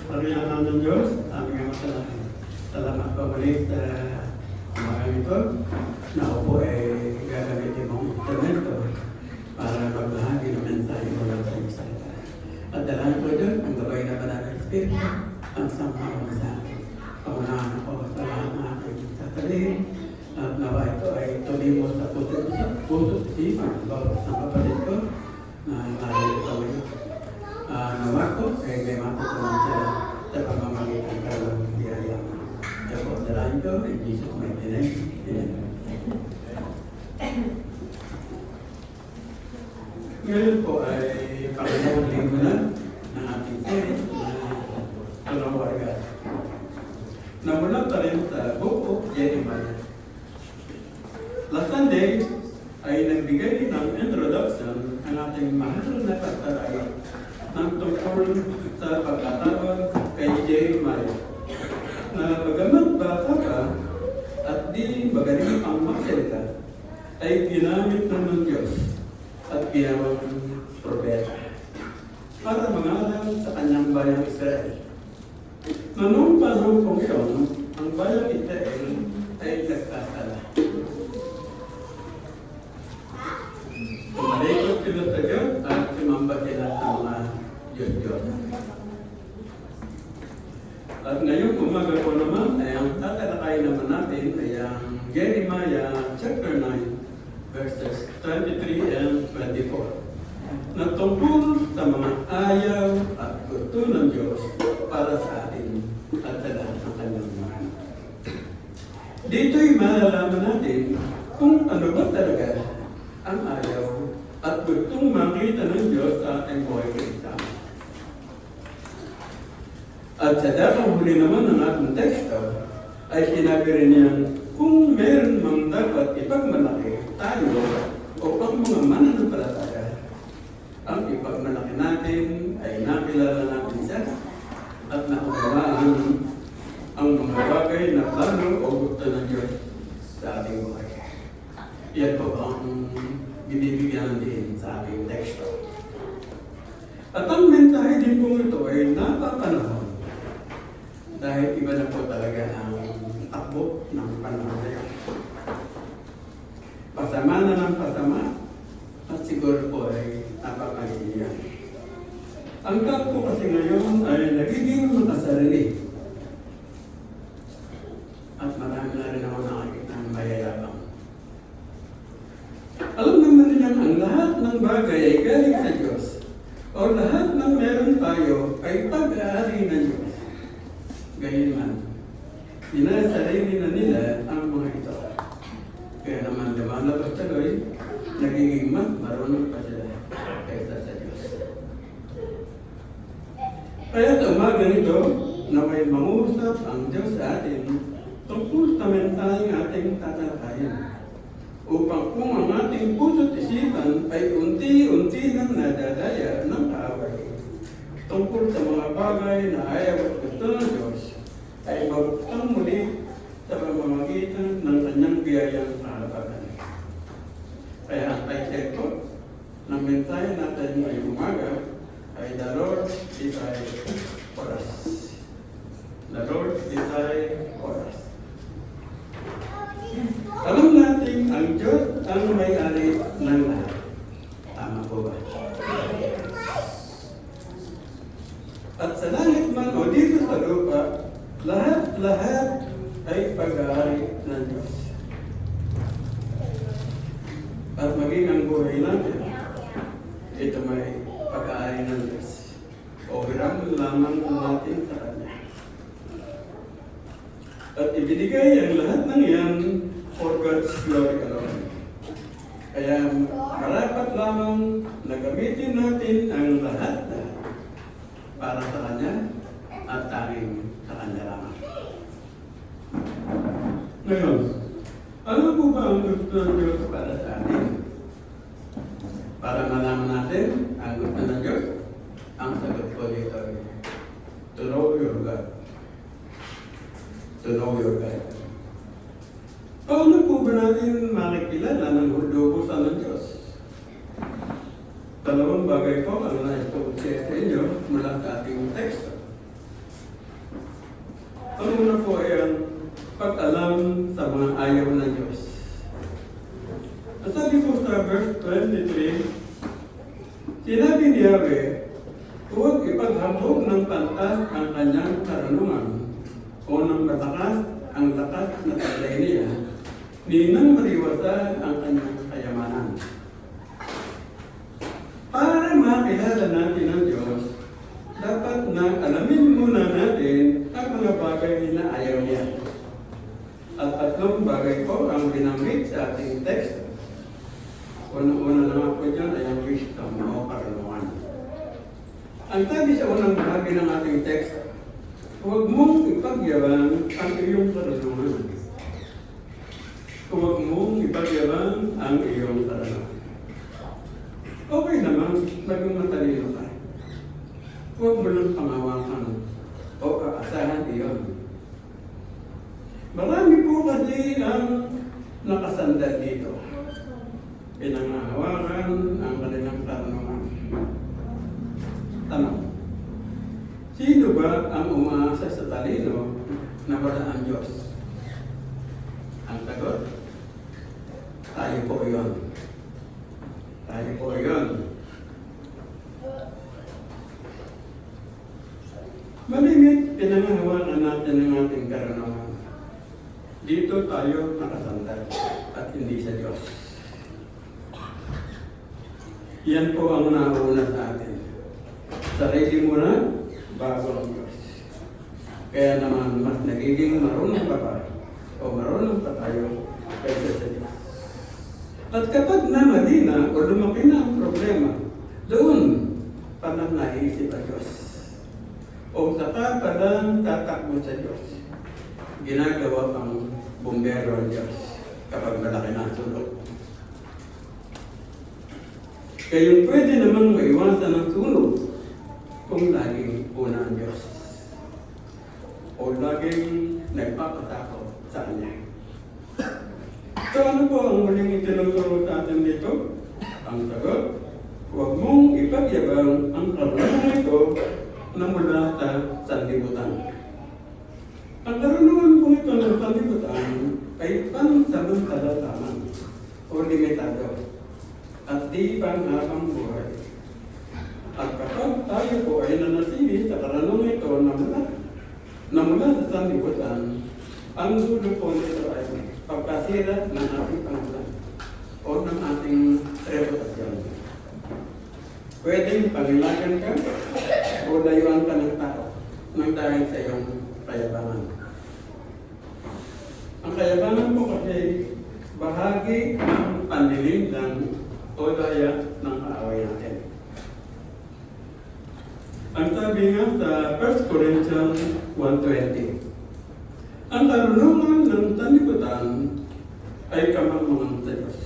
Pagkailangan ng Diyos, aming masalahin. Salamat po ulit sa mga ito na ako po ay gagamitin mong instrumento para magbahagi ng mensahe mo lang sa iyong salita. At dalahan po dyan, ang gabay na banal ng Espiritu, ang samahan sa akin. Paunahan ako sa lahat ng aking sasabihin at nawa ito ay tumimos sa puso isipan bawat sa kapatid ko na narito ngayon. Nawa ko ay may matutunan sila sa pamamagitan ka ng biyaya. Kaya po, dalahan ko, in Jesus' mighty name. Amen. Ngayon po ay pangalawang linggo na ng ating series na Palawarga. Namula pa rin sa Book of Jeremiah. Last Sunday ay nagbigay ng introduction ang ating mahal na pastor ng tungkol sa pagkatawag kay Jeremiah na bagamat bata ka at di magaling ang magsalita ay ginamit ng Diyos at ginawang propeta para mangaral sa kanyang bayang Israel. Noong panahon kong iyon, ang bayang Israel ay nagkasala. Tumalikot sila sa Diyos at sumamba sila sa mga Diyos-Diyos. At ngayong umaga po naman ay ang tatalakay naman natin ay ang Jeremiah chapter 9 verses 23 and 24 na tungkol sa mga ayaw at gusto ng Diyos para sa atin at sa lahat ng kanyang mga anak. Dito'y malalaman natin kung ano ba talaga ang ayaw at gustong makita ng Diyos sa ating buhay kasama. At sa dakang huli naman ng ating teksto ay sinabi rin niyan kung meron mang dapat ipagmalaki tayo o ang mga mananampalataya, ang ipagmalaki natin ay nakilala natin siya at naunawaan ang mga bagay na plano o gusto ng Diyos sa ating buhay. Yan po ang binibigyan din sa ating teksto. At ang mensahe din po ito ay napapanahon dahil iba na po talaga ang takbo ng panahon na yun. Pasama na ng pasama at siguro po ay napakaliyan. Ang tao po kasi ngayon ay nagiging makasarili. At marami na rin ako nakakita ng mayayabang. Alam naman nilang ang lahat ng bagay ay galing sa Diyos o lahat ng meron tayo ay pag-aari ng Diyos. Gayunman, sinasarili na nila ang mga ito. Kaya naman lumalabas tuloy, nagiging mas marunong pa sila kaysa sa Diyos. Kaya sa umaga nito, na may mangusap ang Diyos sa atin tungkol sa mensaheng ating tatalakayin. Upang kung ang ating puso't isipan ay unti-unti nang nadadaya ng kaaway tungkol sa mga bagay na ayaw at gusto ng Diyos, ay mabuktang muli sa pamamagitan ng kanyang biyayang kahalapagan. Kaya ang title ko ng mensahe natin ngayong umaga ay The Lord is for us. The Lord is for us. Alam natin ang Diyos ang may-ari ng lahat. Tama po ba? At sa langit man o dito sa lupa, lahat ay pag-aari ng Diyos. At maging ang buhay natin, ito may pag-aari ng Diyos. O hiram lamang natin sa Kanya. At ibinigay ang lahat ng iyan for God's glory alone. Kaya marapat lamang na gamitin natin ang lahat para sa Kanya at tanging sa Kanya lamang. Ngayon, ano po ba ang gusto ng Diyos para sa atin? Para malaman natin ang gusto ng Diyos, ang sagot ko dito ay to know your God. To know your God. Paano po ba natin makikilala ng lubusan ng Diyos? Dalawang bagay po ang nais ko share sa inyo mula sa ating teksto. mga ayaw ng Diyos. At sabi ko sa verse 23, sinabi ni Yahweh, huwag ipaghambog ng pantas ang kanyang karunungan o ng matakas ang lakas na taglay niya, ni nang mariwasa ang kanyang kayamanan. Para makilala natin ang Diyos, dapat na alamin muna natin ang mga bagay na ayaw niya. At tatlong bagay po ang binanggit sa ating text. Unang-una naman po dyan ay ang wisdom o karunungan. Ang sabi sa unang bahagi ng ating text, huwag mong ipagyabang ang iyong karunungan. Huwag mong ipagyabang ang iyong karunungan. Okay naman, maging matalino ka. Huwag mo lang pangawakan o aasahan iyon. Marami po kasi ang nakasandal dito. Pinangahawakan ang kanilang karunungan. Tanong, sino ba ang umaasa sa talino na wala ang Diyos? Ang sagot, tayo po iyon. Tayo po iyon. Malimit, pinangahawakan natin ang ating karunungan. Dito tayo nakasandal at hindi sa Diyos. Yan po ang nauna sa atin. Sarili mo na, bago ang Diyos. Kaya naman, mas nagiging marunong ka pa o marunong pa tayo kaysa sa Diyos. At kapag namali na o lumaki na ang problema, doon pa nang naisip ang Diyos. O saka pa lang tatakbo sa Diyos. Ginagawa pang bumbero ang Diyos kapag malaki na ang sulok. Kaya pwede namang maiwasan ng sunog kung laging una ang Diyos. O laging nagpapatakot sa Kanya. So ano po ang muling itinuturo sa atin dito? Ang sagot, huwag mong ipagyabang ang karunungan ito na mula sa sanlibutan. Ang karunungan po ito ng sanlibutan ay pansamantala lamang o limitado at di panghabang buhay. At kapag tayo po ay nanatili sa karunungan ito na mula sa sanlibutan, ang dulo po nito ay pagkasira ng ating pangalan o ng ating reputasyon. Pwedeng pangilagan ka o layuan ka ng tao nang dahil sa iyong kayabangan. Ang kayabangan po kasi bahagi ng panlilindan o daya ng kaaway natin. Ang sabi nga sa 1 Corinthians 1:20, ang karunungan ng sanlibutan ay kamangmangan sa Diyos.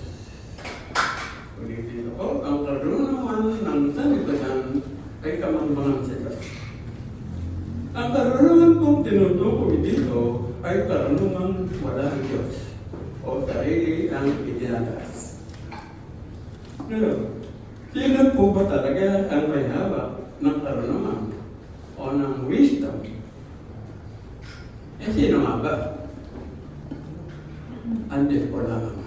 Ulitin ako, ang karunungan ng sanlibutan ay kamangmangan sa Diyos. Ang karunungan kong tinutukoy dito ay karunungan wala ang Diyos o sarili ang itinataas. Ngayon, sino po ba talaga ang may hawak ng karunungan o ng wisdom? Eh, sino nga ba? Ang Diyos po lamang.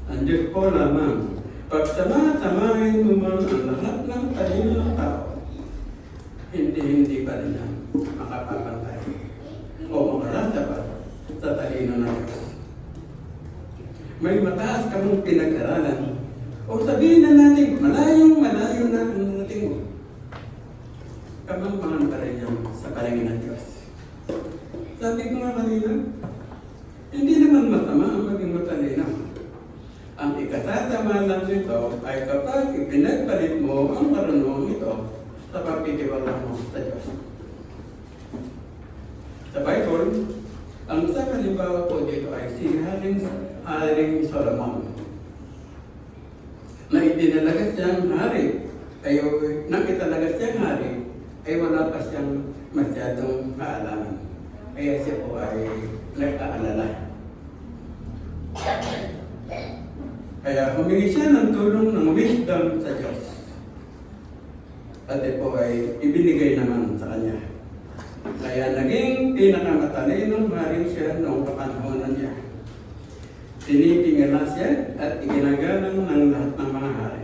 Ang Diyos po lamang. Pag sama-samahin mo man ang lahat ng talino ng tao, hindi pa rin yan makapapantay o makarasa pa sa talino ng Diyos. May mataas ka mong pinag-aralan o sabihin na natin, malayo na ang natin mo. Kamangmangan pa rin yan sa palingin ng Diyos. Sabi ko nga kanina, hindi naman masama ang maging matalino. Ang ikatatama lang nito ay kapag ipinagpalit mo ang karunungan ito sa pagtitiwala mo sa Diyos. Sa Bible, ang isang halimbawa po dito ay si Haring Solomon. Na itinalagas siyang hari, ay nang italagas siyang hari, ay wala pa siyang masyadong kaalaman. Kaya siya po ay nagkaalala. Kaya humingi siya ng tulong ng wisdom sa Diyos. At ito ay ibinigay naman sa kanya. Kaya naging pinakamatalino maring siya noong kapanahonan niya. Tinipingalas yan at iginagalang ng lahat ng mga hari.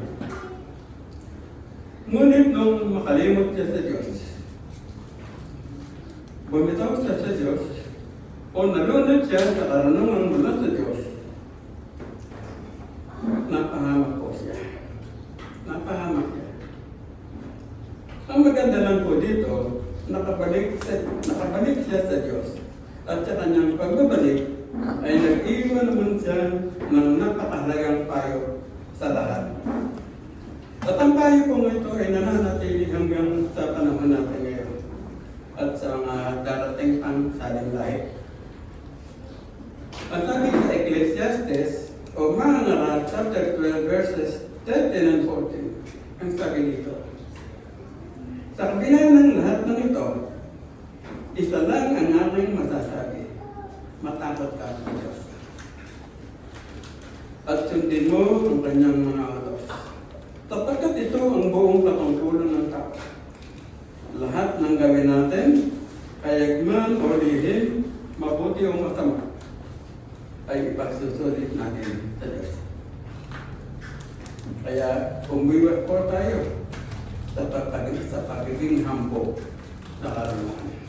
Ngunit nung makalimot siya sa Diyos, bumitaw siya sa Diyos, o nalunod siya sa karunungan mula sa Diyos, napahamak po siya. Napahamak siya. Ang maganda lang po dito, nakabalik siya sa Diyos. At sa kanyang pagbabalik, ay nag-iwan naman siya ng napakahalagang payo sa lahat. At ang payo po ito ay nananatili hanggang sa panahon natin ngayon at sa mga darating pang saling-lahi. At sabi sa Ecclesiastes o mga ngaral, chapter 12, verses 13 and 14, ang sabi dito, sa kabila ng lahat ng ito, isa lang ang aking masasabi, matakot ka sa Diyos. At sundin mo ang kanyang mga utos. Sapagkat ito ang buong katungkulan ng tao. Lahat ng gawin natin, kayagman o lihim, mabuti o masama, ay ipagsusulit natin sa Diyos. Kaya umiwas po tayo sa pagiging hampo sa karunungan.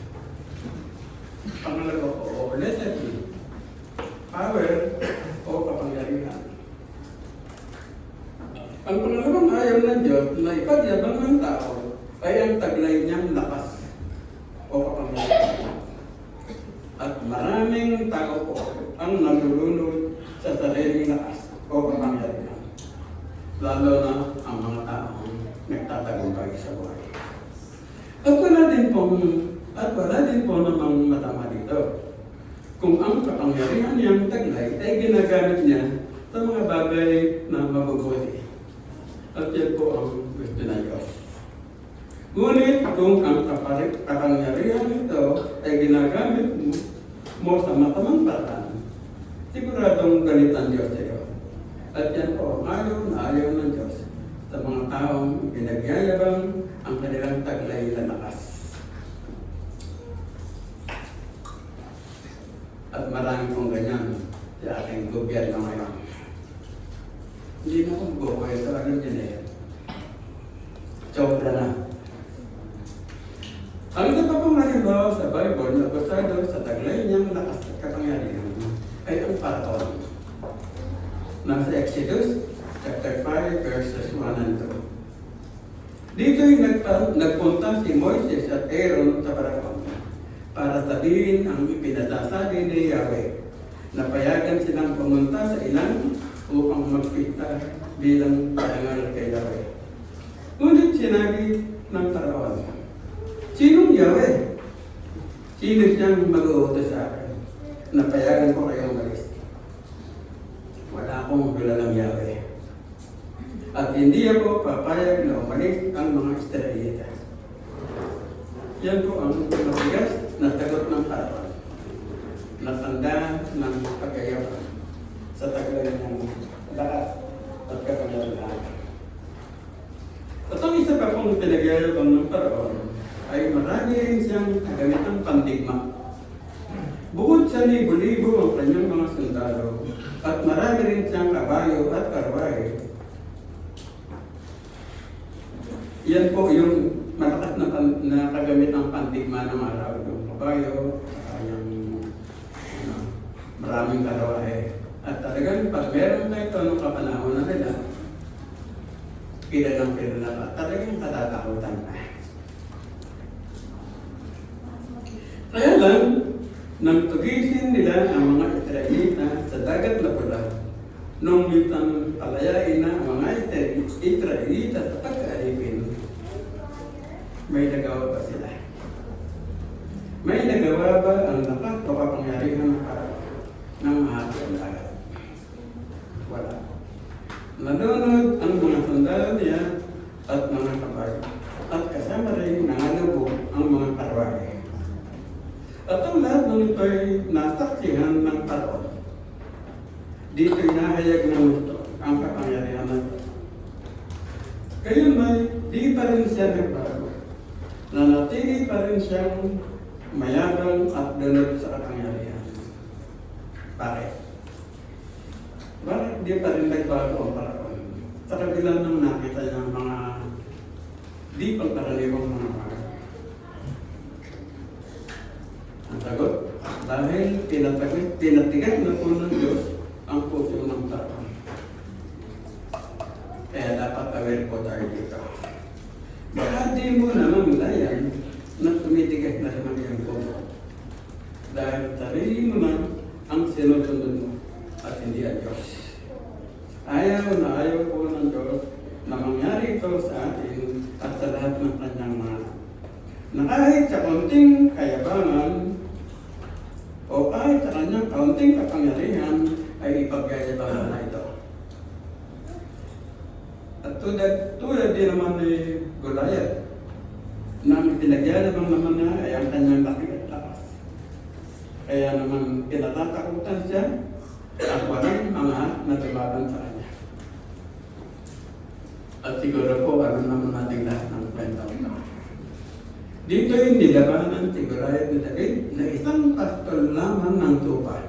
Pangalawa po, o letter B, power o kapangyarihan. Ang pangalawang ayaw ng Diyos na ipagyabang ng tao ay ang taglay niyang lakas o kapangyarihan. At maraming tao po ang nalulunod sa sariling lakas o kapangyarihan. Lalo na ang mga taong nagtatagumpay sa buhay. At wala din po namang matama dito. Kung ang kapangyarihan niyang taglay ay ginagamit niya sa mga bagay na mabubuti. At yan po ang gusto na Diyos. Ngunit kung ang kapangyarihan nito ay ginagamit mo sa matamang paraan, siguradong galit ang Diyos sa iyo. At yan po ang ayaw ng Diyos sa mga taong pinagyayabang ang kanilang taglay na lakas. At marami pong ganyan sa ating gobyerno ngayon. Hindi na kung bukwento, alam niyo na yan. Sobra na. Ang ito pa pong halimbawa sa Bible na basado sa taglay niyang lakas at kapangyarihan ay ang Paraon. Nasa Exodus chapter 5 verses 1 and 2. Dito'y nagpunta si Moises at Aaron sa Paraon para sabihin ang ipinasasabi ni Yahweh na payagan silang pumunta sa ilang upang magpita bilang parangal kay Yahweh. Ngunit sinabi ng Paraon, sinong Yahweh? Sino siyang mag-uutos sa akin na payagan ko kayong umalis? Wala akong kilalang Yahweh. At hindi ako papayag na umalis ang mga Israelita. Yan po ang matigas na sagot ng Paraon. Natanda ng pagkayabang sa taglay ng lakas at kapangyarihan. At ang isa pa pong pinagyayabang ng Paraon ay marami rin siyang kagamitang pandigma. Bukod sa libo-libo ang kanyang mga sundalo at marami rin siyang kabayo at karwahe. Yan po yung malakas na kagamit ng pandigma ng araw. Yung kabayo, yung maraming karawahe. At talagang pag meron na ito nung kapanahon na nila, kilalang ka, talagang katatakutan na. Kaya lang, nang tugisin nila ang mga Israelita sa dagat na pula, nung mitang palayain na ang mga Israelita sa pagkaalipin, may nagawa ba sila? May nagawa ba ang lakas o kapangyarihan ng Paraon ng ahati ang dagat? Wala. Nalunod ang mga sundalo niya at mga kabayo, at kasama rin nangalubog ang mga karwahe. At ang lahat ng ito'y nasaksihan ng Paraon. Dito'y nahayag ng gusto ang kapangyarihan ng Diyos. Gayon may di pa rin siya nagbago. Nanatili pa rin siyang mayabang at dunod sa kapangyarihan. Bakit? hindi pa rin nagbago ang paraan. Sa kabila ng nakita ng mga di pagkaraniwang mga paraan. Ang sagot, dahil tinatigan na po ng Diyos ang puso ng tao. Kaya dapat aware po tayo dito. Baka di mo na mamulayan na tumitigas na naman yung puso. Dahil sarili mo na ang sinusunod mo at hindi ang Diyos. Ayaw na ayaw po ng Diyos na mangyari ito sa atin at sa lahat ng kanyang mga na kahit sa kaunting kayabangan o kahit sa kanyang kaunting kapangyarihan ay ipagyayabang na ito. At tulad din naman ni Goliath, nang pinagyayabang naman na ay ang kanyang laking at lakas. Kaya naman pinatatakutan siya at walang mga natulaban sa kanya. At siguro po, ano naman natin lahat ng kwenta ito. Dito yung nilabanan si Goliath ni David na isang pastol lamang ng tupa.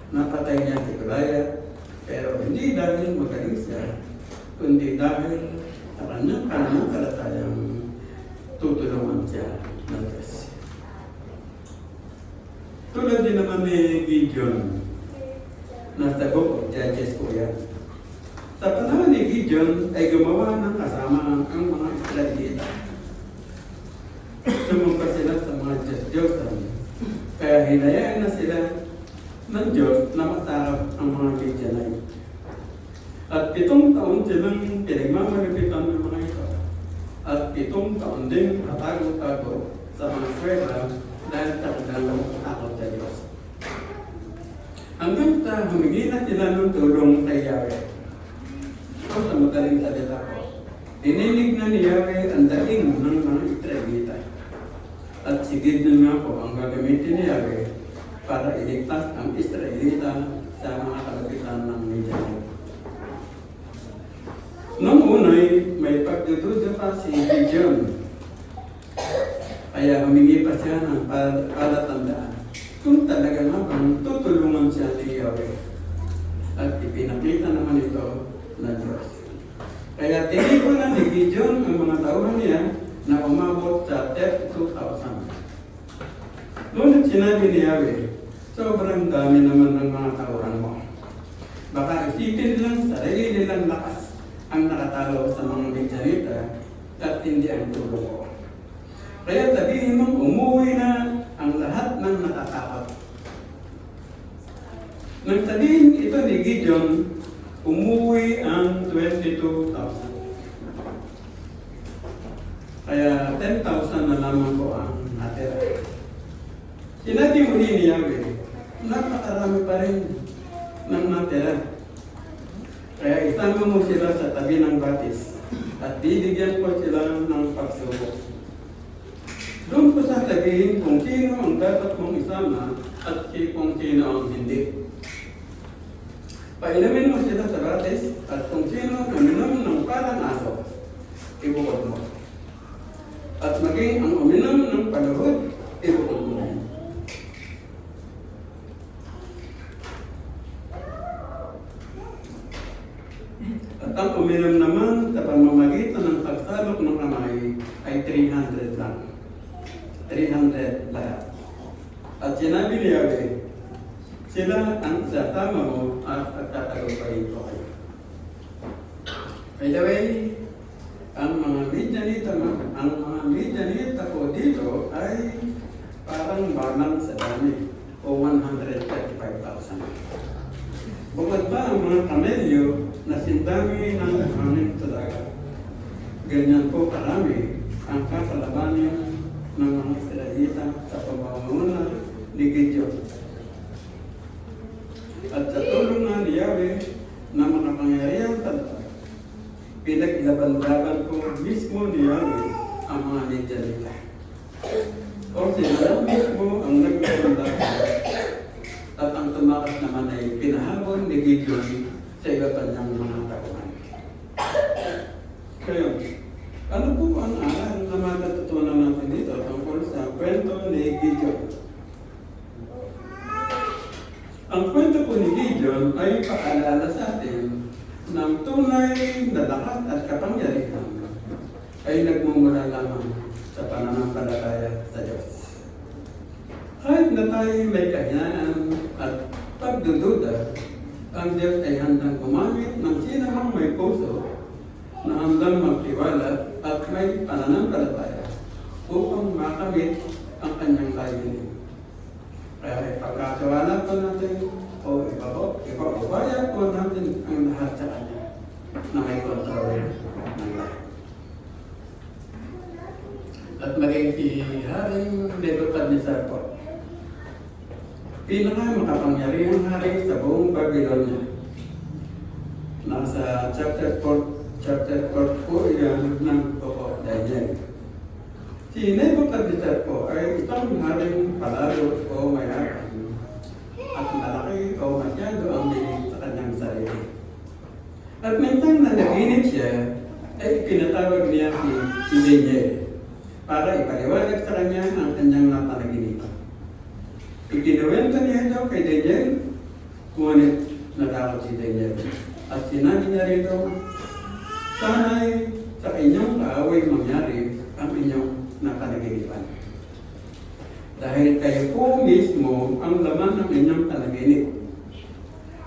Napatay niya si Goliath, pero hindi dahil magaling siya, kundi dahil sa kanyang pananampalatayang tutulungan siya ng Diyos. Tulad din naman ni Gideon, nasa book of Judges po yan. Sa panahon ni Gideon ay gumawa ng kasama ang mga Israelita. Sumumpa sila sa mga Diyos-Diyosan. Kaya hinayaan na sila ng Diyos na matarap ang mga Midianite. At 7 taon silang pinagmamalipitan ng mga ito. At 7 taon din katago-tago sa mga kwela dahil sa kanilang takot sa Diyos. Hanggang sa humingi na sila ng tulong kay Yahweh. O sa madaling salita ko, dininig na ni Yahweh ang daing ng mga Israelita. At sigid na nga po ang gagamitin ni Yahweh para iligtas ang Israelita sa mga kalapitan ng Midianite. Noong unay, may pagdududa pa si Gideon. Kaya humingi pa siya ng palatandaan kung talaga nga bang tutulungan siya ni Yahweh. At ipinakita naman ito na Diyos. Kaya tinipon na ni Gideon ang mga tauhan niya na umabot sa 32,000. Ngunit sinabi ni Yahweh, sobrang dami naman ng mga tauhan mo. Baka isipin lang sarili nilang lakas ang nakatalo sa mga Midianita at hindi ang tulong ko. Kaya sabihin mong umuwi na ang lahat ng natatakot. Nang sabihin ito ni Gideon, umuwi ang 22,000. Kaya 10,000 na lamang po ang natira. Sinabi muli ni Yahweh, napakarami pa rin ng natira. Kaya isama mo sila sa tabi ng batis at bibigyan ko sila ng pagsubok. Doon ko sasabihin kung sino ang dapat mong isama at kung sino ang hindi. Pailamin mo sila sa batis at kung sino uminom ng parang aso, ibukod mo. At maging ang uminom ng paluhod, ibukod mo. At ang uminom naman sa pamamagitan ng pagsalok ng kamay ay 300 lang. 300 lahat. At sinabi ni Yahweh, sila ang isasama mo at pagtatagumpayin ko kayo. By the way, ang mga Midianita po dito ay parang balang sa dami o 135,000. Bukod ba ang mga kamelyo na sindami ng hangin sa dagat? Ganyan po karami ang kakalabanin ng mga Israelita sa pamamauna ni Gideon. At sa tulong nga ni Yahweh na mga pangyayang tanda, pinaglaban-laban ko mismo ni Yahweh ang mga Midianita. O sila mismo ang naglaban-laban. At ang tumakas naman ay pinahabol ni Gideon sa iba pa niyang mga tauhan. Kaya, ano po ang aral na matutunan natin dito tungkol sa kwento ni Gideon? Ang kwento po ni Gideon ay paalala sa atin ng tunay na lakas at kapangyarihan ay nagmumula lamang sa pananampalataya sa Diyos. Kahit na tayo may kahinaan at pagdududa, ang Diyos ay handang gumamit ng sinamang may puso na handang magtiwala at may pananampalataya upang makamit ang kanyang layunin. Kaya ipagkatiwala po natin o ipagubaya po natin ang lahat sa kanya na may kontrol ng lahat. At maging si Haring Nebuchadnezzar po, pinakamakapangyarihang hari sa buong Babylonia. Nasa chapter 4 po yan ng Book Daniel. Si Nebuchadnezzar po ay isang haring palalo o mayaman at malaki o masyado ang bilis sa kanyang sarili. At minsan na naginip siya, ay pinatawag niya si Daniel para ipaliwanag sa kanya ang kanyang napanaginipan. Ikinuwento niya ito kay Daniel, ngunit natakot si Daniel. At sinabi niya rito, sana'y sa inyong kaaway mangyari ang inyong napanaginipan. Dahil kayo po mismo ang laman ng inyong panaginip.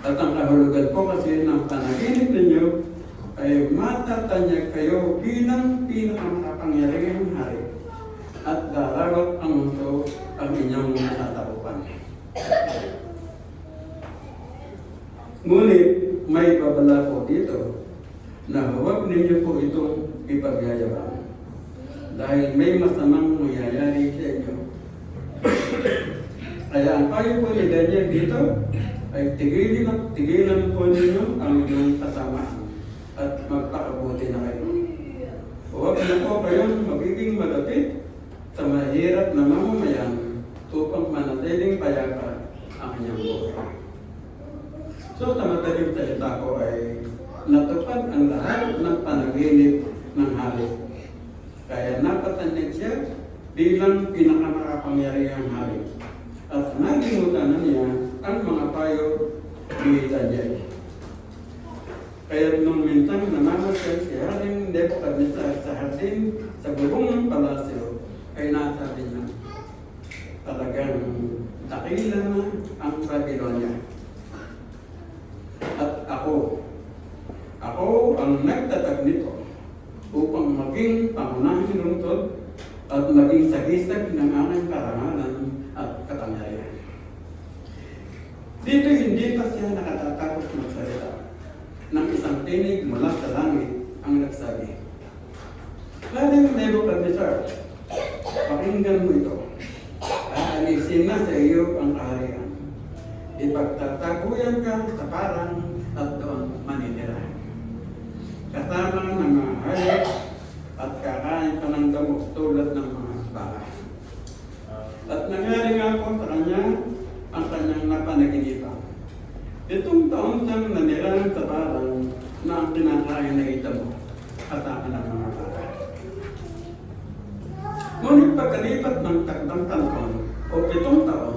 At ang kahulugan po kasi ng panaginip ninyo ay matatanyag kayo bilang pinakamakapangyarihang hari at daragot ang mundo ang inyong natatapupan. Ngunit may babala po dito na huwag ninyo po itong ipagyayabang dahil may masamang mangyayari sa inyo. Kaya ang payo po ni Daniel dito ay tigilan po ninyo ang inyong kasamaan at magpakabuti na kayo. Huwag na po kayong magiging malapit sa mahirap na mamamayan upang manatiling payapa ang inyong buhay. So, sa madaling salita ko ay natupad ang lahat ng panaginip ng hari. Kaya napatanyag siya bilang pinakamakapangyarihang hari. At nagimutan na niya ang mga payo ni Daniel. Kaya nung minsan namamasal si Haring Nebuchadnezzar sa hardin sa bubong ng palasyo, ay nasabi niya, talagang dakila na ang Babylonia. At ako ang nagtatag nito upang maging pangunahing lungsod at maging sagisag ng aking karangalan at kapangyarihan. Dito hindi pa siya nakatatapos magsalita ng isang tinig mula sa langit ang nagsabi, Haring Nebuchadnezzar, pakinggan mo ito. Aalisin na sa iyo ang kaharian. Ipagtataguyan ka sa parang at doon maninira. Kasama ng mga hayop at kakain ka ng gamot tulad ng mga bahay. At nangyari nga po sa kanya ang kanyang napanaginipan. Itong taon siyang nanirahan sa parang na ang pinakain na ito mo kasama ng mga bahay. Ngunit pagkalipat ng takdang taon o 7 taon,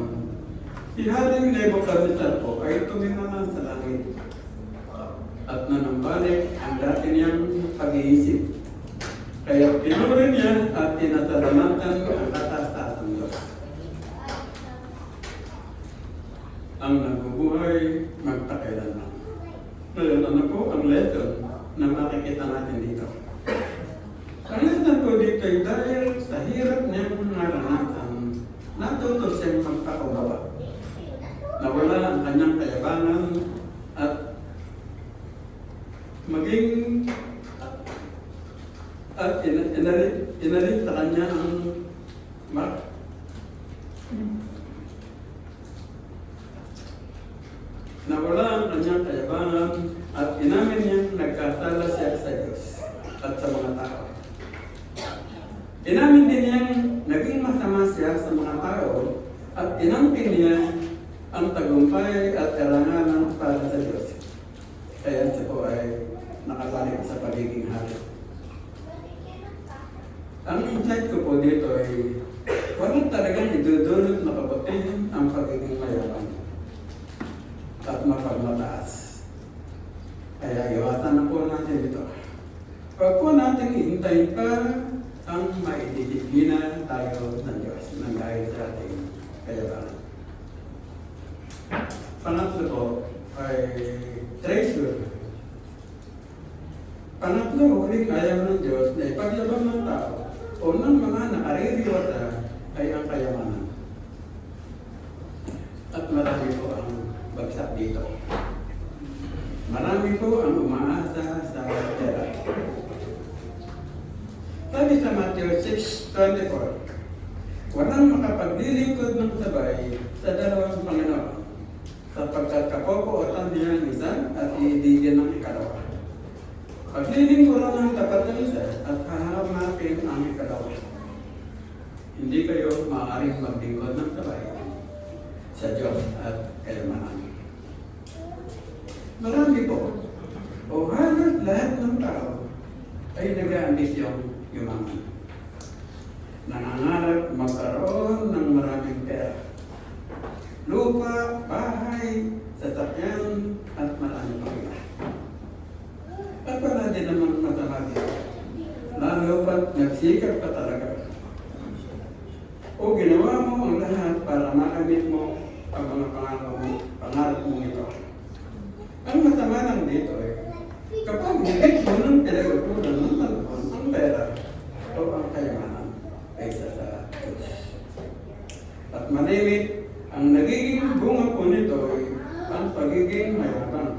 si Haring Nebuchadnezzar po ay tumingalan sa langit at nanambalik ang dati niyang pag-iisip. Kaya pinuri niya at tinasalamatan ang kataas-taasang Diyos. Ang nabubuhay magpakailanman. Ngayon, ano po ang lesson na makikita natin dito? Ang lesson po dito ay dahil sa hirap niyang naranasan, natuto siyang magpakababa. Nawala ang kanyang kayabangan at maging at inalit sa kanya ang nawala ang kanyang kayabangan at inamin niyang nagkasala siya sa Diyos at sa mga tao. Inamin din niyang naging masama siya sa mga tao at inampin niya ang tagumpay at karangalan para sa Diyos. Kaya siya po ay nakabalik sa pagiging hari. Ang insight ko po dito ay walang talagang idudulot na kabutihan ang pagiging mayaman. mataas. Kaya iwasan na po natin ito. Huwag po natin iintay pa ang maididisiplina tayo ng Diyos ng dahil sa ating kayabangan. Pangatlo po ay treasure. Pangatlo, huling ayaw ng Diyos na ipaglabang ng tao o ng mga nakaririwata ay ang kayamanan. At marami po ang bagsak dito. Marami po ang umaasa sa pera. Sabi sa Matthew 6:24, walang makapaglilingkod ng sabay sa dalawang Panginoon, sapagkat kapopuotan niya ang isa at iibigin ng ikalawa. Paglilingkuran ng tapat ng isa at hahanapin ang ikalawa. Hindi kayo maaaring maglingkod ng sabay sa Diyos at kayamanan. Marami po, o halos lahat ng tao ay nag-aambisyong yumaman. Nangangarap magkaroon ng maraming pera. Lupa, bahay, sasakyan, at maraming pang iba. At wala din naman masama dito. Lalo pat nagsikap ka talaga. O ginawa mo ang lahat para makamit mo ang mga pangarap mo ito. Ang masama lang dito kapag higit mo ng pinag-utulan ng talon, ang pera o ang kayamanan kaysa sa Diyos. At manimit, ang nagiging bunga po nito ay ang pagiging mayabang.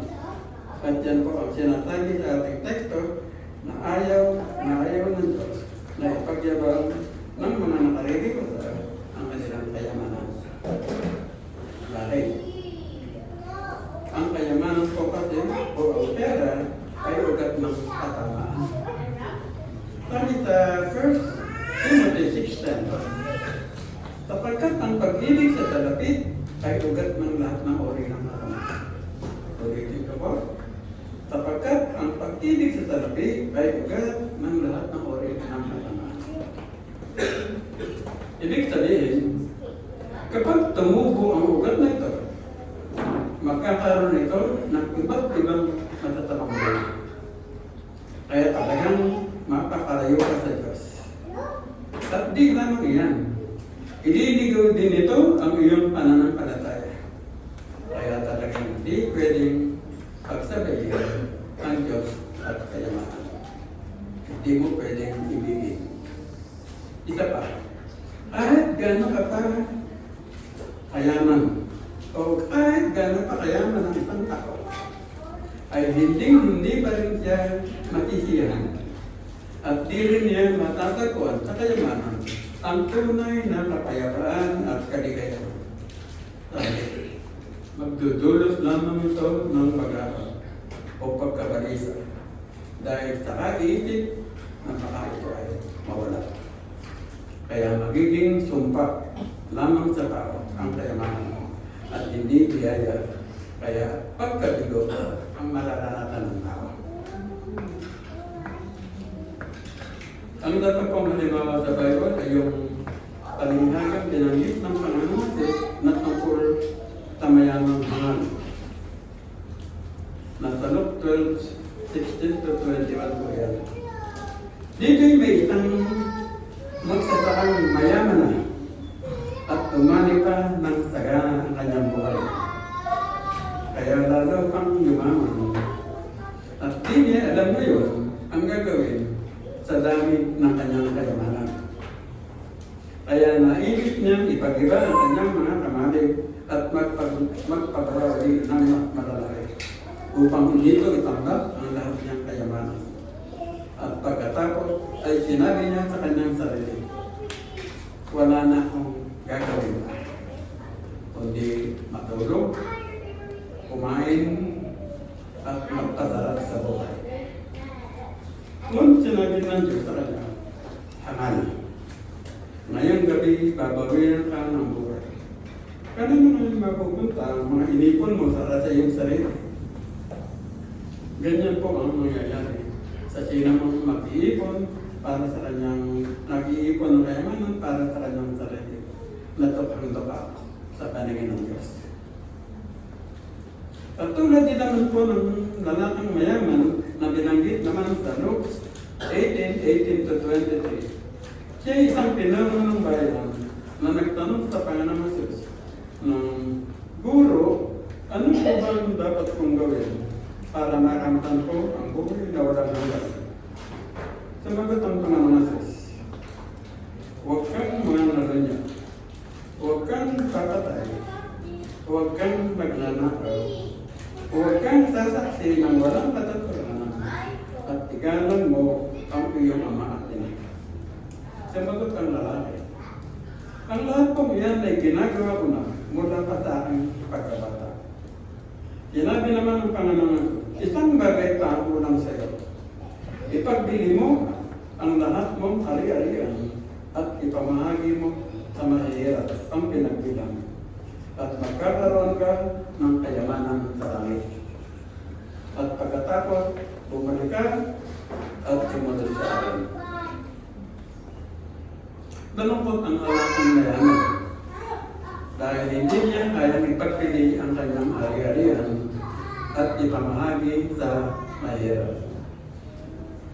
At yan po ang sinasabi sa ating teksto na ayaw ng Diyos na ipagyabang ng mga nakaririwata ang kanilang kayamanan. Dahil ang kayamanan po kasi o ang pera ay ugat ng katamaan. Sabi sa 1 Timothy 6:10, sapagkat ang pag-ibig sa salapit ay ugat ng lahat ng uri ng katamaan. Ulitin ko po. Sapagkat ang pag-ibig sa salapit ay ugat ng lahat ng uri ng katamaan. Ibig sabihin, kapag tumubo ang ugat na ito, magkakaroon ito ng iba't ibang matatabang buhay. Kaya talagang mapapalayo ka sa Diyos. At di lamang iyan, ililigaw din ito ang iyong pananampalataya. Kaya talagang hindi pwedeng pagsabayin ang Diyos at kayamanan. Hindi mo pwedeng ibigin. Isa pa, kahit gano'n ka pa kayaman, o kahit gano'n pa kayaman ang isang tao, ay hindi pa rin siya matisiyahan. At di rin niya matatagpuan sa kayamanan ang tunay na kapayapaan at kaligayahan. Magdudulot lamang ito ng pag-aaral o pagkabalisa dahil sa kaisip na baka ito ay mawala. Kaya magiging sumpa lamang sa tao ang kayamanan mo at hindi biyaya. Kaya pagkabigo ang mararanasan ng tao. Ang dapat pong halimbawa sa Bible ay yung palinghagang binanggit ng Panginoon Moses na tungkol sa mayamang hangal. Nasa Luke 12:16-21 po yan. Dito'y may isang magsasakang mayaman na at umani pa ng sagana ang kanyang buhay. Kaya lalo pang yumaman. At di niya alam ngayon ang gagawin sa dami ng kanyang kayamanan. Kaya naisip niyang ipag-iba ang kanyang mga kamalig at magpapawali ng malalaki upang hindi ito itanggap ang lahat niyang kayamanan. At pagkatapos ay sinabi niya sa kanyang sarili, wala na akong gagawin pa, kundi matulog, kumain, at magpasarap sa buhay. Ngunit sinabi ng Diyos sa kanya, hangal, ngayong gabi babawiran ka ng buhay. Kailan naman mapupunta ang mga inipon mo sa iyong sarili? Ganyan po ang mangyayari sa sinamang mag-iipon para sa kanyang nag-iipon ng kayamanan para sa kanyang sarili. Natupang-tupak sa paningin ng Diyos. Katulad din naman po ng lalaking mayaman na binanggit naman sa Luke 18:18 to 23. Siya isang pinuno ng bayan na nagtanong sa Panginoong Hesus ng, Guro, ano po ba ang dapat kong gawin para makamtan ko ang buhay na walang hanggan? Sumagot ang Panginoong Hesus, huwag kang mananalo niya, huwag kang papatay, huwag kang magnanakaw, huwag kang sasaksi ng walang katotohanan, at igalan mo ang iyong ama at ina. Sumagot ang lalaki, ang lahat po yan ay ginagawa ko na mula pa sa aking pagkabata. Sinabi naman ng Panginoon, isang bagay pa ang kulang sa iyo. Ipagbili mo ang lahat mong ari-arian at ipamahagi mo sa mahihirap ang pinagbilang. At magkakaroon ka ng kayamanan sa langit. At pagkatapos, bumalik ka at sumunod sa akin. Nalungkot ang lalaking mayaman dahil hindi niya kayang ipagpili ang kanyang ari-arian at ipamahagi sa mahirap.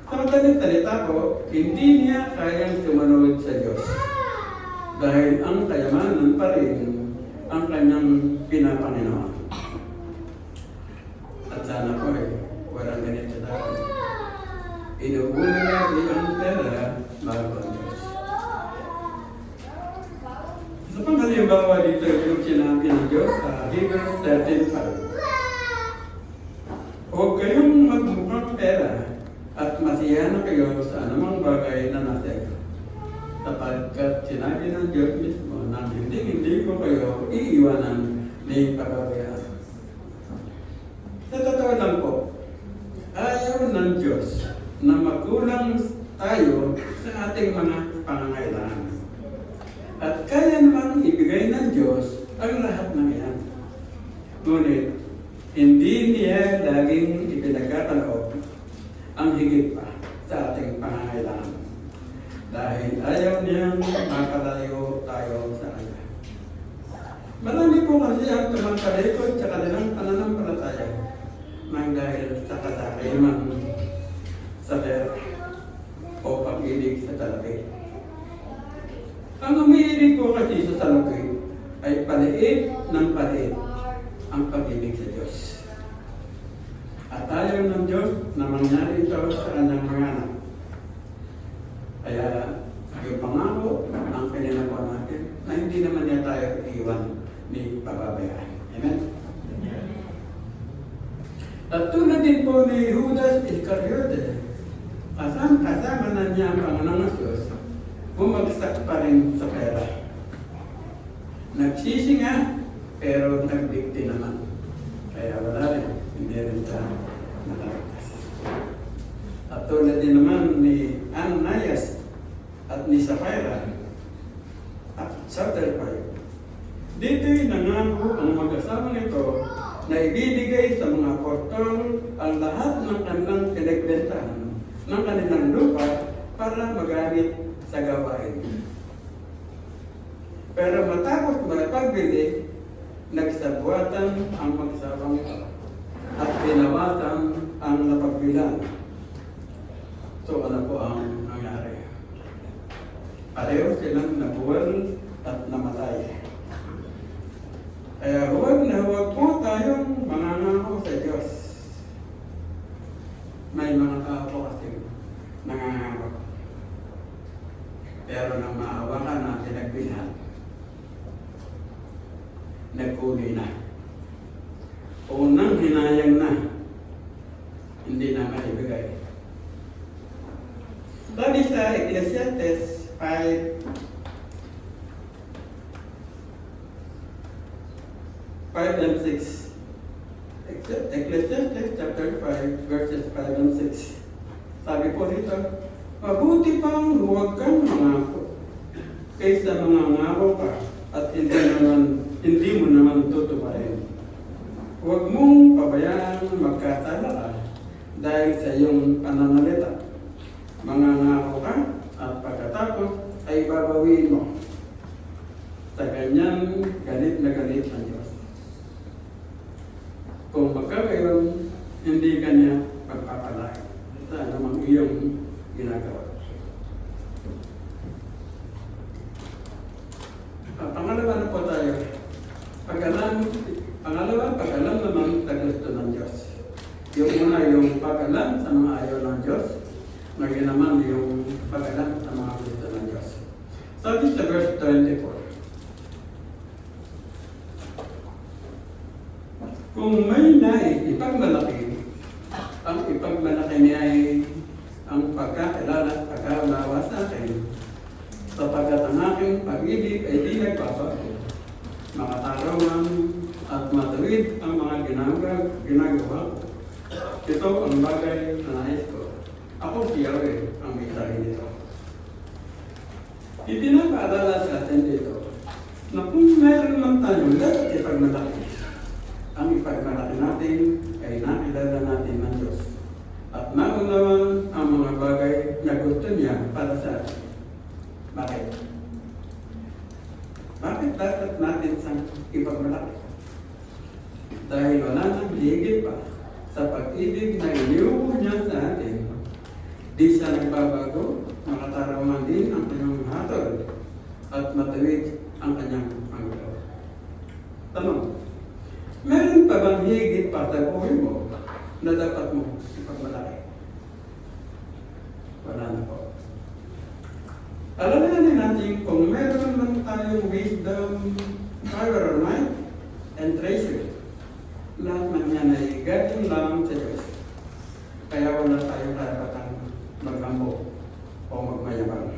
Sa madaling salita po, hindi niya kayang sumunod sa Diyos dahil ang kayamanan pa rin ang kanyang pinapanginoon. At sana po walang ganito tayo. Inuuna natin ang pera bago ang Diyos. Sa panghalimbawa dito yung sinabi ng Diyos sa Hebrews 13:5. Huwag kayong magmukhang pera at masiyahan na kayo sa anumang bagay na nasa iyo. Sapagkat sinabi ng Diyos mismo na hindi ko kayo iiwanan ni pagbabayaan. Sa totoo lang po, ayaw ng Diyos na magkulang tayo sa ating mga pangangailangan. At kaya namang ibigay ng Diyos ang lahat ng iyan. Ngunit, hindi niya laging ipinagkakaloob ang higit pa sa ating pangangailangan. Dahil ayaw niyang makalayo tayo sa Kanya. Marami po kasi ang tumatalikod sa kanilang pananampalataya nang dahil sa kasakiman, sa pera, o pag-ibig sa talabi. Ang umiibig po kasi sa salapi ay paliit ng paliit ang pag-ibig sa Diyos. At ayaw ng Diyos na mangyari ito sa kanyang mga anak. Kaya yung pangako ang pinanakuha natin na hindi naman niya tayo iwan ni pababayaan. Amen? At tulad din po ni Judas Iscariote, kasama na niya ang Panginoong Diyos, bumagsak pa rin sa pera. Nagsisi nga, pero nagbigti naman. Kaya wala rin, hindi rin siya nakalagtas. At tulad din naman ni Ananias at ni Sapphira at chapter 5. Dito'y nangako ang mag-asawang ito na ibibigay sa mga apostol ang lahat ng kanilang pinagbentahan ng kanilang lupa para magamit sa gawain. Pero matapos mapagbili, nagsabuatan ang magsawang at binawasan ang napagbilan. So ano po ang nangyari? Pareho silang nabuwal at namatay. Kaya huwag po tayong mangangako sa Diyos. May mga tao po kasi nangangako. Pero nang maawa ka na pinagbilhan, nagkuli na. Unang hinayang na, hindi na maibigay. Sabi sa Ecclesiastes 5:6. Ecclesiastes chapter 5 verses 5 and 6. Sabi po dito, mabuti pang huwag kang mangako kaysa mangangako ka at hindi mo naman tutuparin. Huwag mong pabayaan magkasala ka dahil sa iyong pananalita. Mangangako ka at pagkatapos ay babawiin mo. Sa ganyan, galit na galit ang Diyos. Kung pag-alam sa mga ayaw ng Diyos, ngayon naman yung pag-alam sa mga gusto ng Diyos. So this is the verse 24. Kung may nais ipagmalaki, ang ipagmalaki niya ay ang pagkakilala at pagkaunawa sa akin, sapagkat ang aking pag-ibig ay di nagbabago. Makatarungan at matuwid ang mga ginagawa ko. Ito ang bagay na nais ko. Ako si Yahweh ang may sarili nito. Ipinapaalala sa atin dito na kung meron man tayong dapat ipagmalaki, ang ipagmalaki natin ay nakilala natin ng Diyos at naunawan ang mga bagay na gusto niya para sa atin. Bakit? Bakit dapat natin siyang ipagmalaki? Dahil wala nang higit pa sa pag-ibig na iniupo niya sa atin. Di siya nagbabago, makataraman din ang kanyang hatol at matuwid ang kanyang pangalaw. Tanong, meron pa bang higit pa sa buhay mo na dapat mo ipagmalaki? Wala na po. Alalahanin natin kung meron man tayong wisdom, power or might, and treasure, lahat man yan ay galing lang sa Diyos. Kaya wala tayong karapatang maghambo o magmayabang.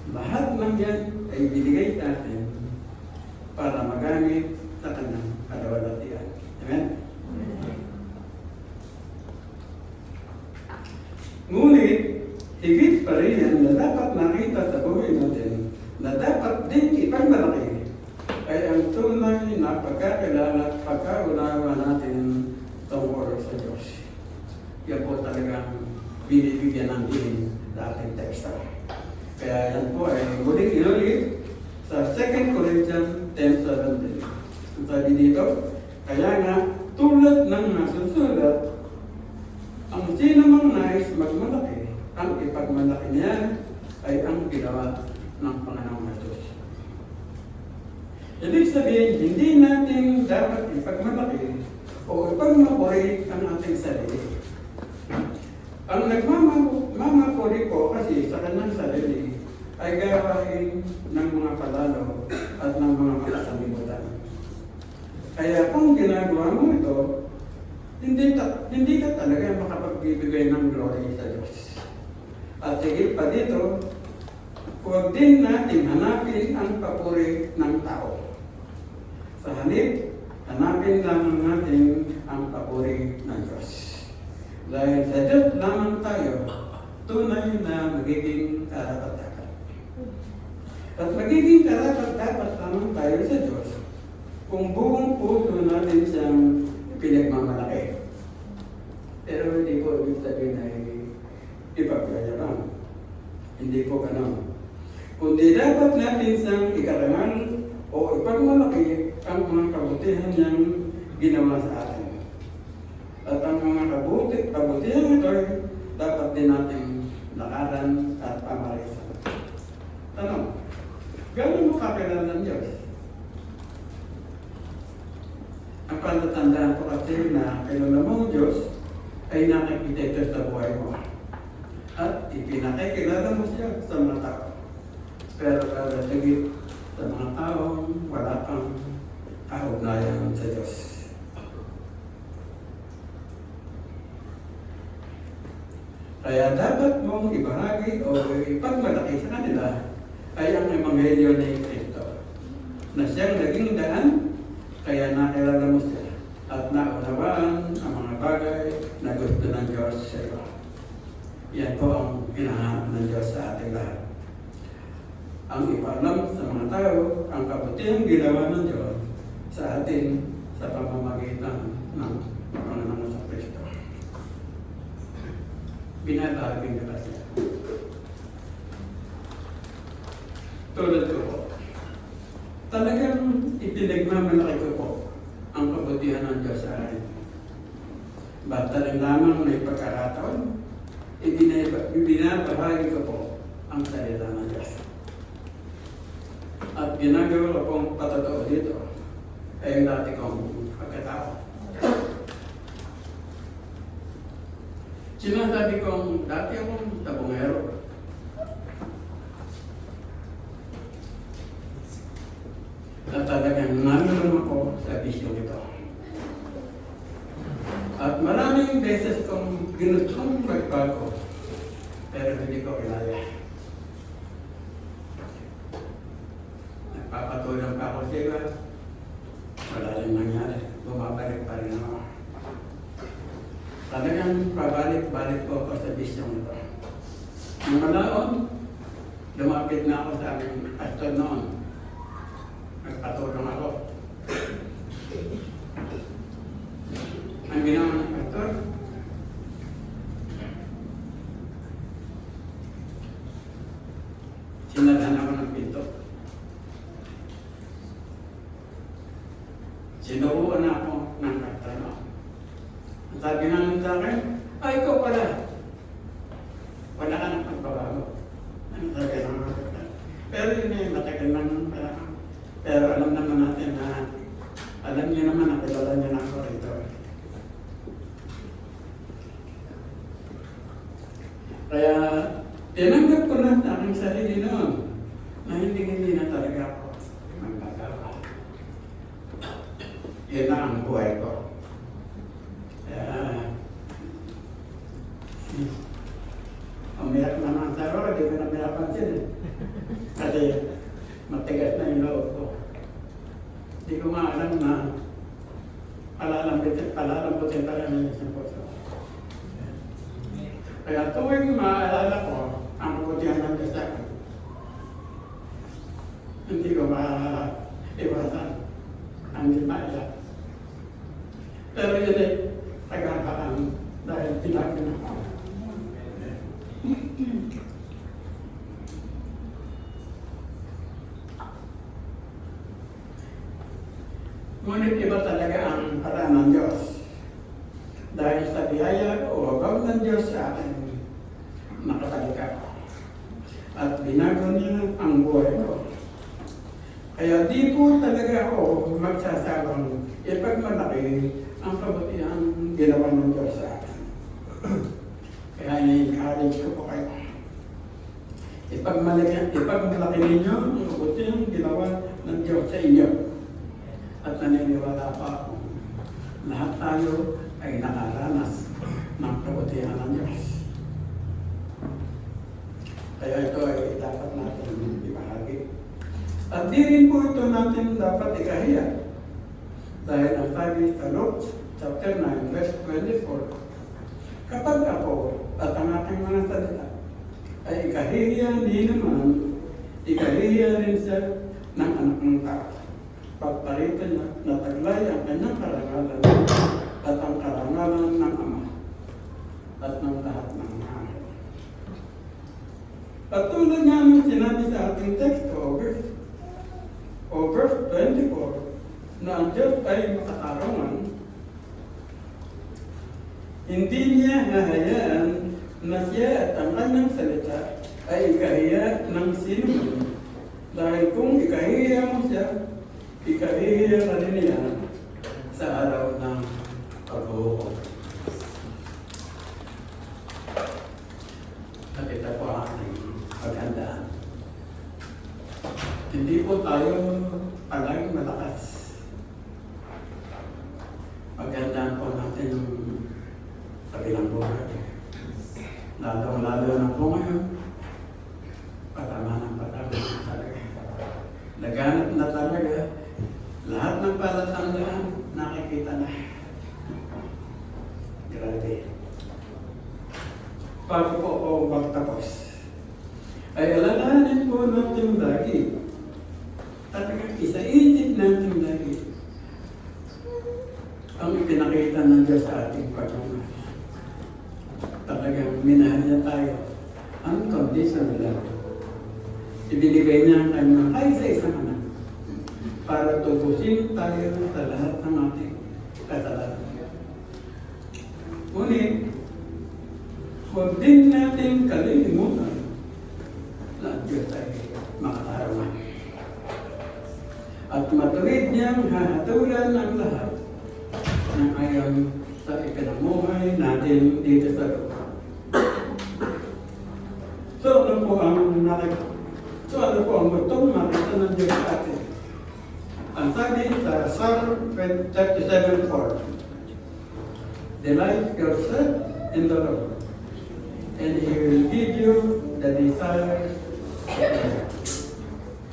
Lahat ng yan ay binigay natin para magamit sa kanyang kalawalatian. Amen? Ngunit, higit pa rin yan na dapat nakita sa buhay natin na dapat din ipagmalaki ay ang tunay na pagkakilala at pagkaunawa natin tungkol sa Diyos. Yan po talagang binibigyan ng diin sa ating teksto. Kaya yan po ay muling inulit sa 2 Corinthians 10:17. Ang sabi dito, kaya nga tulad ng nasusulat, ang sino mang nais magmalaki, ang ipagmalaki niya ay ang ginawa ng Panginoong Hesus. Ibig sabihin, hindi natin dapat ipagmalaki o ipagmapuri ang ating sarili. Ang nagmamapuri po kasi sa kanyang sarili ay gawain ng mga palalo at ng mga makasalimutan. Kaya kung ginagawa mo ito, hindi ka talaga makapagbibigay ng glory sa Diyos. At higit pa dito, huwag din natin hanapin ang papuri ng tao. Sa halip, hanapin lamang natin ang papuri ng Diyos. Dahil sa Diyos lamang tayo, tunay na magiging karapat-dapat. At magiging karapat-dapat lamang tayo sa Diyos kung buong puso natin siyang pinagmamalaki. Pero hindi po ibig sabihin ay ipagkayabang. Hindi po ganun. Kundi dapat natin siyang ikarangal o ipagmalaki ang mga kabutihan niyang ginawa sa atin. At ang mga kabutihan ito dapat din natin lakaran at pamarisan. Tanong, gano'n mo kakilala ng Diyos? Ang palatandaan ko kasi na kilala mo ang Diyos ay nakikita ito sa buhay mo. At ipinakikilala mo siya sa mga tao. Pero kada sagit sa mga taong wala pang kaugnayan sa Diyos. Kaya dapat mong ibahagi o ipagmalaki sa kanila ay ang Ebanghelyo ni Kristo na siyang naging daan, kaya nakilala mo siya at naunawaan ang mga bagay na gusto ng Diyos sa iyo. Yan po ang hinahanap ng Diyos sa ating lahat. Ang ipaalam sa mga tao ang kabutihang ginawa ng Diyos sa atin sa pamamagitan ng Panginoon sa Kristo. Binabahagi niya kasi. Tulad ko po, talagang ipinagmamalaki ko po ang kabutihan ng Diyos sa akin. Basta rin lamang may pagkakataon, ibinabahagi ko po ang salita ng Diyos. At ginagawa ko pong patotoo dito ay ang dati kong pagkatao. Sinasabi kong dati akong tabungero. At talagang nalulung ako sa bisyong ito. At maraming beses kong ginustong magbago, pero hindi ko kinaya. Nagpapatulang pa ako sa iba, wala rin nangyari. Bumabalik pa rin ako. Talagang pabalik-balik ko ako sa bisyong ito. Nung malaon, lumapit na ako sa aming pastor noon. Nagpatulong ako. Ang ginawa ng pastor, sinarahan ako ng pinto. Sinuruan na ako ng pastor noon. Ang sabi namin sa akin, ikaw pala. Wala ka ng pagbabago. Ano sabi ng mga pastor? Pero yun eh, matagal lang parang. Pero alam naman natin na, alam niyo naman, nakilala niyo na ako rito. Kaya, tinanggap ko na sa aking sarili noon na hindi na talaga ako magagawa. Yan na ang buhay ko. Kaya, umiyak naman sa ako, hindi ko na pinapansin eh. Kasi, matigas na yung loob ko. Hindi ko maalam na palalambutin pa rin yung isang puso. Kaya tuwing maaalala ko ang kabutihan ng Diyos sa akin, hindi ko maiwasan ang maiyak. Pero yun ay tagapakan dahil pinagin ako. Ngunit iba talaga ang paraan ng Diyos. Dahil sa biyaya o habag ng Diyos sa akin, nakatalika ko. At binago niya ang buhay ko. Kaya di po talaga ako magsasabang ipagmalaki ang kabutihan ginawa ng Diyos sa akin. Kaya i-encourage ko po kayo. Ipagmalaki ninyo ang kabutihan ginawa ng Diyos sa inyo. At naniniwala pa ako, lahat tayo ay nakaranas ng kabutihan ng Diyos. Kaya ito ay dapat natin ibahagi. At di rin po ito natin dapat ikahiya. Dahil ang sabi sa Luke chapter 9, verse 24, kapag ako at ang aking mga salita ay ikahiya ni naman, ikahiya rin siya ng anak ng tao. Pagpalitan niya na taglay ang kanyang karangalan at ang karangalan ng Ama at ng lahat ng mga anghel. Patuloy nga nung sinabi sa ating text o verse 24 na ang Diyos ay makatarungan, hindi niya hahayaan na siya at ang kanyang salita ay ikahiya ng sino. Dahil kung ikahiya mo siya, ikahiya ka rin niya sa araw ng paghuhukom. At ito po ang ating paghandaan. Hindi po tayo palaging malakas. Paghandaan po natin yung kabilang buhay. Lalong-lalo na po ngayon, patama ng patama talaga. Laganap na talaga. Lahat ng palatandaan, nakikita na. Grabe. Bago po ako magtapos, ay alalahanin po natin lagi. Talagang isa-isip natin lagi ang ipinakita ng Diyos sa ating pagmamahal. Talagang minahal niya tayo. Unconditional love. Ibinigay niya ang kanyang kaisa-isang anak para tubusin tayo sa lahat ng ating kasalanan. Ngunit, huwag din natin kalilimutan na Diyos ay makatarungan. At matuwid niyang hahatulan ang lahat ng ayon sa ipinamuhay natin dito sa lupa. So ano po ang gustong makita ng Diyos sa atin? Ang sabi sa Psalm 37:4, delight yourself in the Lord, and He will give you the desires of your heart.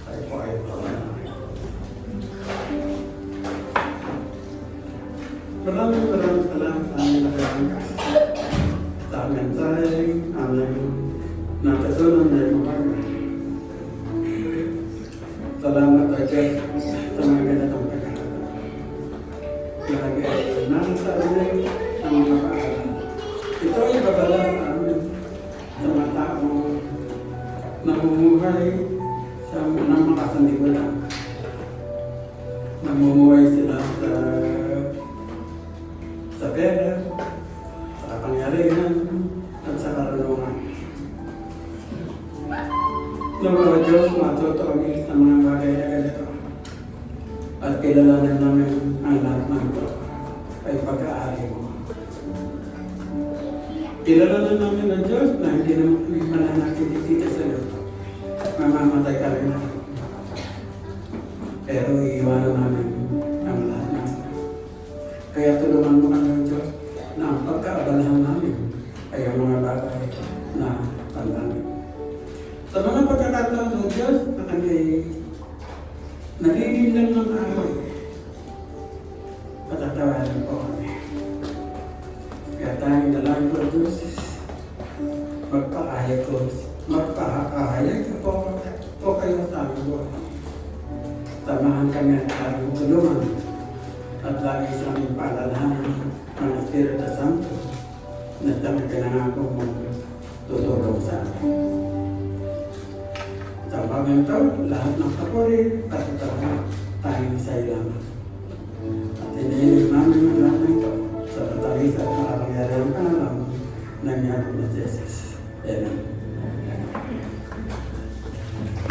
Ay po ay po. Maraming salamat sa aming nakakangkas. Sa aming sayang, aming nakasunod na umaga. Salamat sa Diyos sa mga ganitong pagkakataon. Nalagay nasa amin ang mga paaral. Ito ay babala sa amin sa mga taong namumuhay sa unang makasandibulan. Namumuhay sila sa pera, sa kapangyarihan, at sa karunungan. Mga Diyos, matutuogin sa mga bagay na ganito. At kilalanin namin ang lahat ng ito ay pag-aari mo. Kilalanin namin ang Diyos na hindi naman kami mananakit-ikita sa iyo. Mamamatay ka rin na. Pero iiwanan namin ang lahat ng ito. Kaya tulungan mo kami ang Diyos na ang pagkaabalahan namin ay ang mga bagay na pandamin. Sa mga pagkakataon ng Diyos na kami nagiging lang ng away, patatawanan po kami. Kaya tayong dalangin po Diyos, magpahayag po kayo sa aming buhay. Samahan kami at aming tulungan at lagi sa aming paalalahanan ng Espiritu Santo na kami pinangako mong tutulong sa amin. Sa pagmento, lahat ng kapuri, patutulong tayong sa ilaman. At hinihilig namin ang lahat ng ito sa patalisa at makapangyari ang pangalan ng Yahweh na Jesus. Amen.